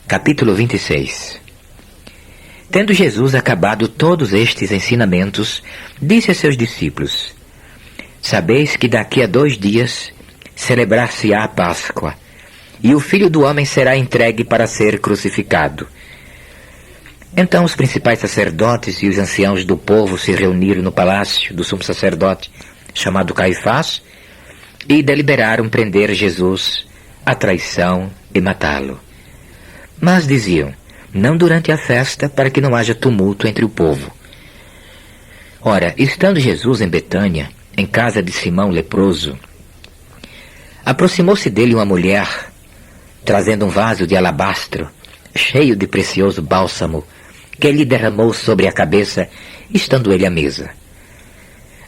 Capítulo 26. Tendo Jesus acabado todos estes ensinamentos, disse a seus discípulos: Sabeis que daqui a 2 dias celebrar-se-á a Páscoa, e o Filho do Homem será entregue para ser crucificado. Então os principais sacerdotes e os anciãos do povo se reuniram no palácio do sumo sacerdote, chamado Caifás, e deliberaram prender Jesus à traição e matá-lo. Mas diziam: não durante a festa, para que não haja tumulto entre o povo. Ora, estando Jesus em Betânia, em casa de Simão leproso, aproximou-se dele uma mulher, trazendo um vaso de alabastro, cheio de precioso bálsamo, que lhe derramou sobre a cabeça, estando ele à mesa.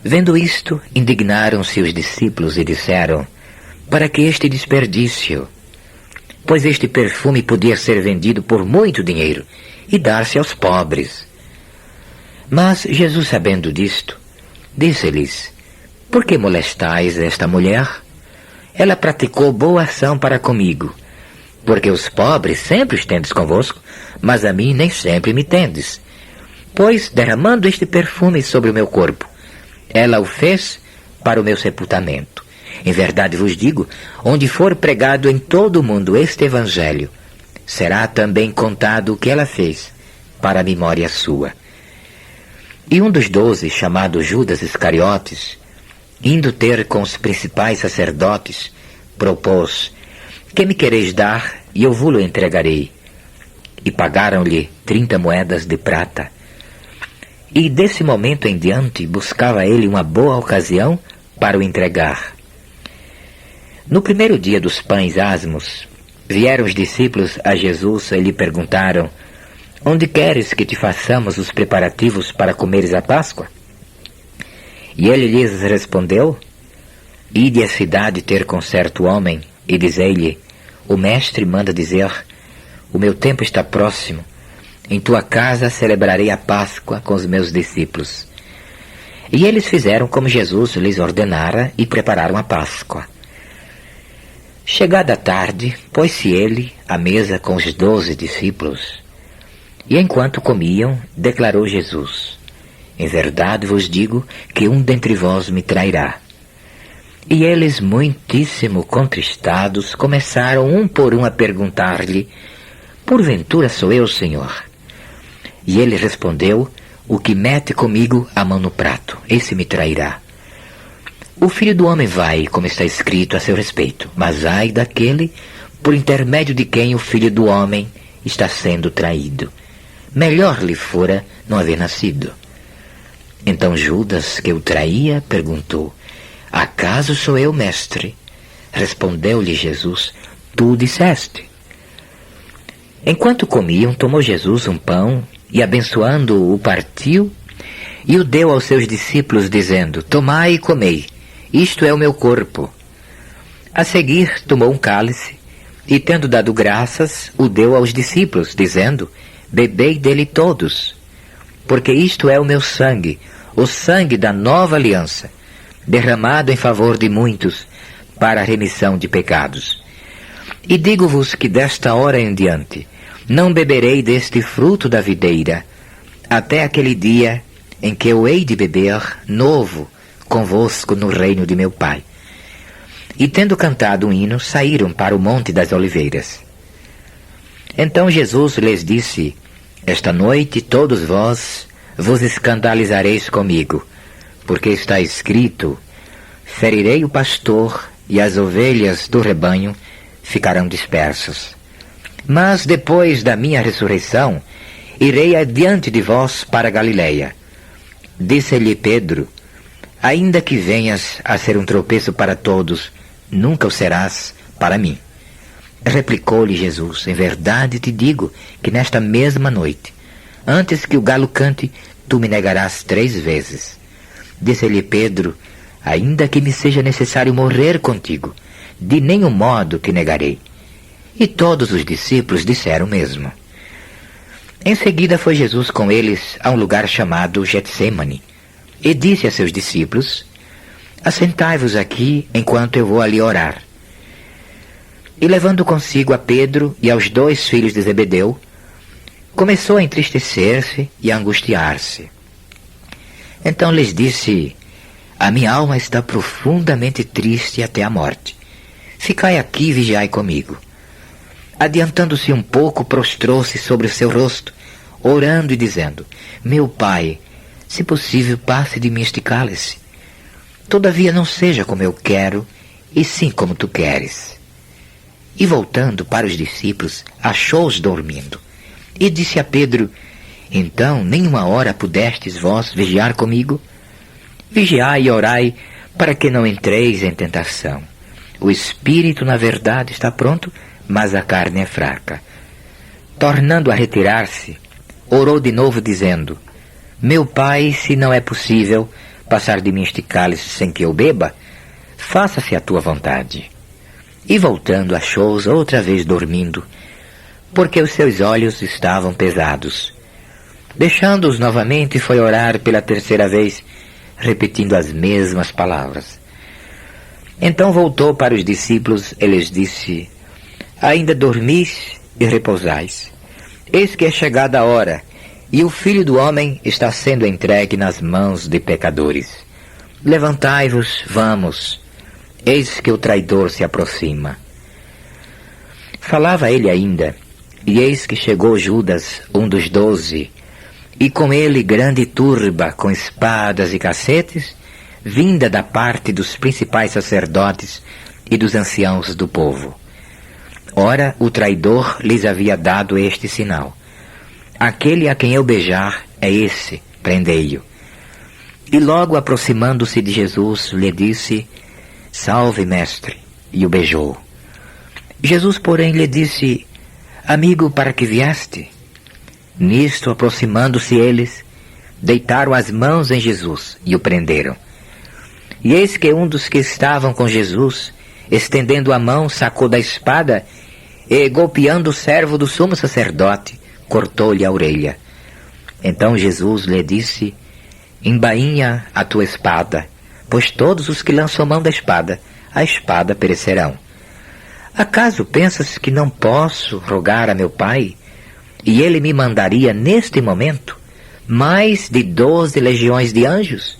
Vendo isto, indignaram-se os discípulos e disseram: para que este desperdício? Pois este perfume podia ser vendido por muito dinheiro e dar-se aos pobres. Mas Jesus, sabendo disto, disse-lhes: por que molestais esta mulher? Ela praticou boa ação para comigo, porque os pobres sempre os tendes convosco, mas a mim nem sempre me tendes. Pois, derramando este perfume sobre o meu corpo, ela o fez para o meu sepultamento. Em verdade vos digo, onde for pregado em todo o mundo este evangelho, será também contado o que ela fez, para a memória sua. E um dos 12, chamado Judas Iscariotes, indo ter com os principais sacerdotes, propôs: que me quereis dar, e eu vos-lo entregarei. E pagaram-lhe 30 moedas de prata. E desse momento em diante buscava ele uma boa ocasião para o entregar. No primeiro dia dos pães asmos, vieram os discípulos a Jesus e lhe perguntaram: onde queres que te façamos os preparativos para comeres a Páscoa? E ele lhes respondeu: ide à cidade ter com certo homem, e dizei-lhe: o mestre manda dizer, o meu tempo está próximo, em tua casa celebrarei a Páscoa com os meus discípulos. E eles fizeram como Jesus lhes ordenara e prepararam a Páscoa. Chegada a tarde, pôs-se ele à mesa com os 12 discípulos. E enquanto comiam, declarou Jesus: em verdade vos digo que um dentre vós me trairá. E eles, muitíssimo contristados, começaram um por um a perguntar-lhe: porventura sou eu, Senhor? E ele respondeu: o que mete comigo a mão no prato, esse me trairá. O Filho do Homem vai, como está escrito a seu respeito, mas ai daquele por intermédio de quem o Filho do Homem está sendo traído. Melhor lhe fora não haver nascido. Então Judas, que o traía, perguntou: acaso sou eu, mestre? Respondeu-lhe Jesus: tu disseste. Enquanto comiam, tomou Jesus um pão e, abençoando-o, partiu e o deu aos seus discípulos, dizendo: tomai e comei, isto é o meu corpo. A seguir, tomou um cálice e, tendo dado graças, o deu aos discípulos, dizendo: bebei dele todos, porque isto é o meu sangue, o sangue da nova aliança, derramado em favor de muitos, para a remissão de pecados. E digo-vos que desta hora em diante não beberei deste fruto da videira, até aquele dia em que eu hei de beber novo convosco no reino de meu Pai. E tendo cantado um hino, saíram para o Monte das Oliveiras. Então Jesus lhes disse: esta noite todos vós vos escandalizareis comigo, porque está escrito: ferirei o pastor e as ovelhas do rebanho ficarão dispersas. Mas depois da minha ressurreição, irei adiante de vós para Galiléia. Disse-lhe Pedro: ainda que venhas a ser um tropeço para todos, nunca o serás para mim. Replicou-lhe Jesus: em verdade te digo que nesta mesma noite, antes que o galo cante, tu me negarás 3 vezes. Disse-lhe Pedro: ainda que me seja necessário morrer contigo, de nenhum modo te negarei. E todos os discípulos disseram o mesmo. Em seguida foi Jesus com eles a um lugar chamado Getsêmani, e disse a seus discípulos: assentai-vos aqui enquanto eu vou ali orar. E levando consigo a Pedro e aos 2 filhos de Zebedeu, começou a entristecer-se e a angustiar-se. Então lhes disse: a minha alma está profundamente triste até a morte. Ficai aqui e vigiai comigo. Adiantando-se um pouco, prostrou-se sobre o seu rosto, orando e dizendo: meu Pai, se possível, passe de mim este cálice. Todavia não seja como eu quero, e sim como tu queres. E voltando para os discípulos, achou-os dormindo. E disse a Pedro: então, nem uma hora pudestes vós vigiar comigo? Vigiai e orai, para que não entreis em tentação. O espírito, na verdade, está pronto, mas a carne é fraca. Tornando a retirar-se, orou de novo, dizendo: meu Pai, se não é possível passar de mim este cálice sem que eu beba, faça-se a tua vontade. E voltando, achou-os outra vez dormindo, porque os seus olhos estavam pesados. Deixando-os novamente, foi orar pela 3ª vez, repetindo as mesmas palavras. Então voltou para os discípulos e lhes disse: ainda dormis e repousais. Eis que é chegada a hora, e o Filho do Homem está sendo entregue nas mãos de pecadores. Levantai-vos, vamos, eis que o traidor se aproxima. Falava ele ainda, e eis que chegou Judas, um dos 12, e com ele grande turba com espadas e cacetes, vinda da parte dos principais sacerdotes e dos anciãos do povo. Ora, o traidor lhes havia dado este sinal: aquele a quem eu beijar é esse, prendei-o. E logo aproximando-se de Jesus, lhe disse: salve, mestre, e o beijou. Jesus, porém, lhe disse: amigo, para que vieste? Nisto, aproximando-se eles, deitaram as mãos em Jesus e o prenderam. E eis que um dos que estavam com Jesus, estendendo a mão, sacou da espada e, golpeando o servo do sumo sacerdote, cortou-lhe a orelha. Então Jesus lhe disse: embainha a tua espada, pois todos os que lançam mão da espada, a espada perecerão. Acaso pensas que não posso rogar a meu Pai, e ele me mandaria neste momento mais de 12 legiões de anjos?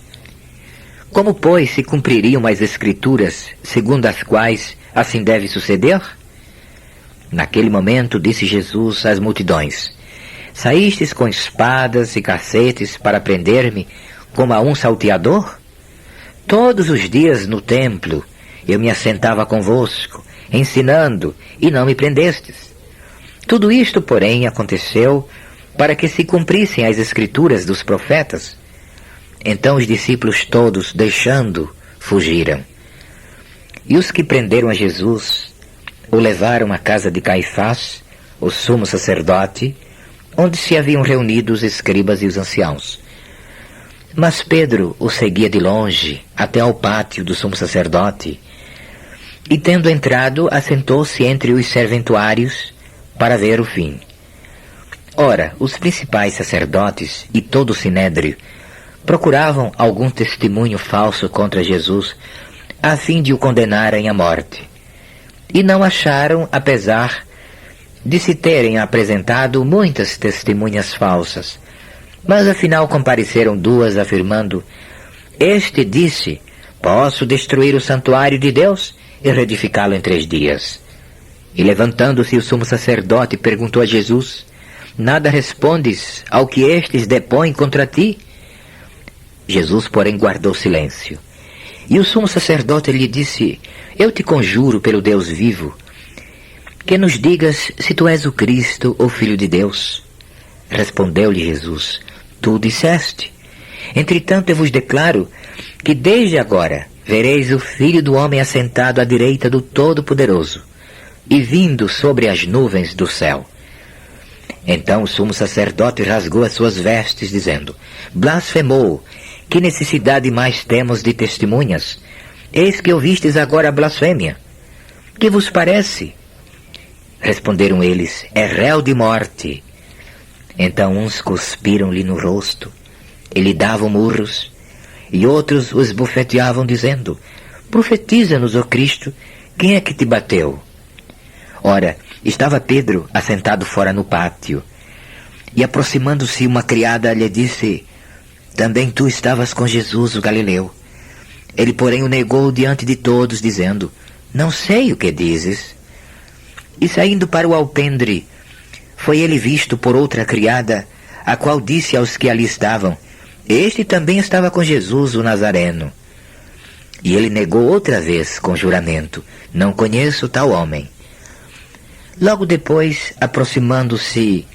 Como, pois, se cumpririam as Escrituras, segundo as quais assim deve suceder? Naquele momento disse Jesus às multidões: saístes com espadas e cacetes para prender-me como a um salteador? Todos os dias no templo eu me assentava convosco, ensinando, e não me prendestes. Tudo isto, porém, aconteceu para que se cumprissem as Escrituras dos profetas. Então os discípulos todos, deixando, fugiram. E os que prenderam a Jesus o levaram à casa de Caifás, o sumo sacerdote, onde se haviam reunido os escribas e os anciãos. Mas Pedro o seguia de longe até ao pátio do sumo sacerdote, e tendo entrado, assentou-se entre os serventuários para ver o fim. Ora, os principais sacerdotes e todo o sinédrio procuravam algum testemunho falso contra Jesus, a fim de o condenarem à morte. E não acharam, apesar de se terem apresentado muitas testemunhas falsas. Mas afinal compareceram 2, afirmando: este disse: posso destruir o santuário de Deus e reedificá-lo em 3 dias. E levantando-se o sumo sacerdote perguntou a Jesus: nada respondes ao que estes depõem contra ti? Jesus, porém, guardou silêncio. E o sumo sacerdote lhe disse: eu te conjuro pelo Deus vivo, que nos digas se tu és o Cristo, o Filho de Deus. Respondeu-lhe Jesus: tu disseste. Entretanto, eu vos declaro que desde agora vereis o Filho do Homem assentado à direita do Todo-Poderoso e vindo sobre as nuvens do céu. Então o sumo sacerdote rasgou as suas vestes, dizendo: blasfemou, que necessidade mais temos de testemunhas? Eis que ouvistes agora a blasfêmia. Que vos parece? Responderam eles: é réu de morte. Então uns cuspiram-lhe no rosto e lhe davam murros, e outros os bofeteavam, dizendo: profetiza-nos, ó Cristo, quem é que te bateu? Ora, estava Pedro assentado fora no pátio, e aproximando-se uma criada lhe disse: também tu estavas com Jesus, o Galileu. Ele, porém, o negou diante de todos, dizendo: não sei o que dizes. E saindo para o alpendre, foi ele visto por outra criada, a qual disse aos que ali estavam: este também estava com Jesus, o Nazareno. E ele negou outra vez com juramento: não conheço tal homem. Logo depois, aproximando-se,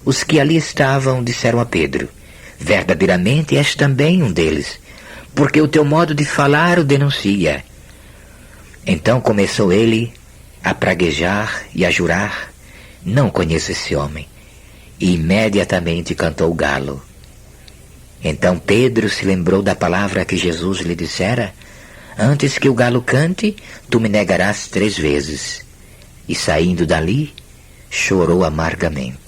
os que ali estavam disseram a Pedro: verdadeiramente és também um deles, porque o teu modo de falar o denuncia. Então começou ele a praguejar e a jurar: não conheço esse homem. E imediatamente cantou o galo. Então Pedro se lembrou da palavra que Jesus lhe dissera: antes que o galo cante, tu me negarás 3 vezes. E saindo dali, chorou amargamente.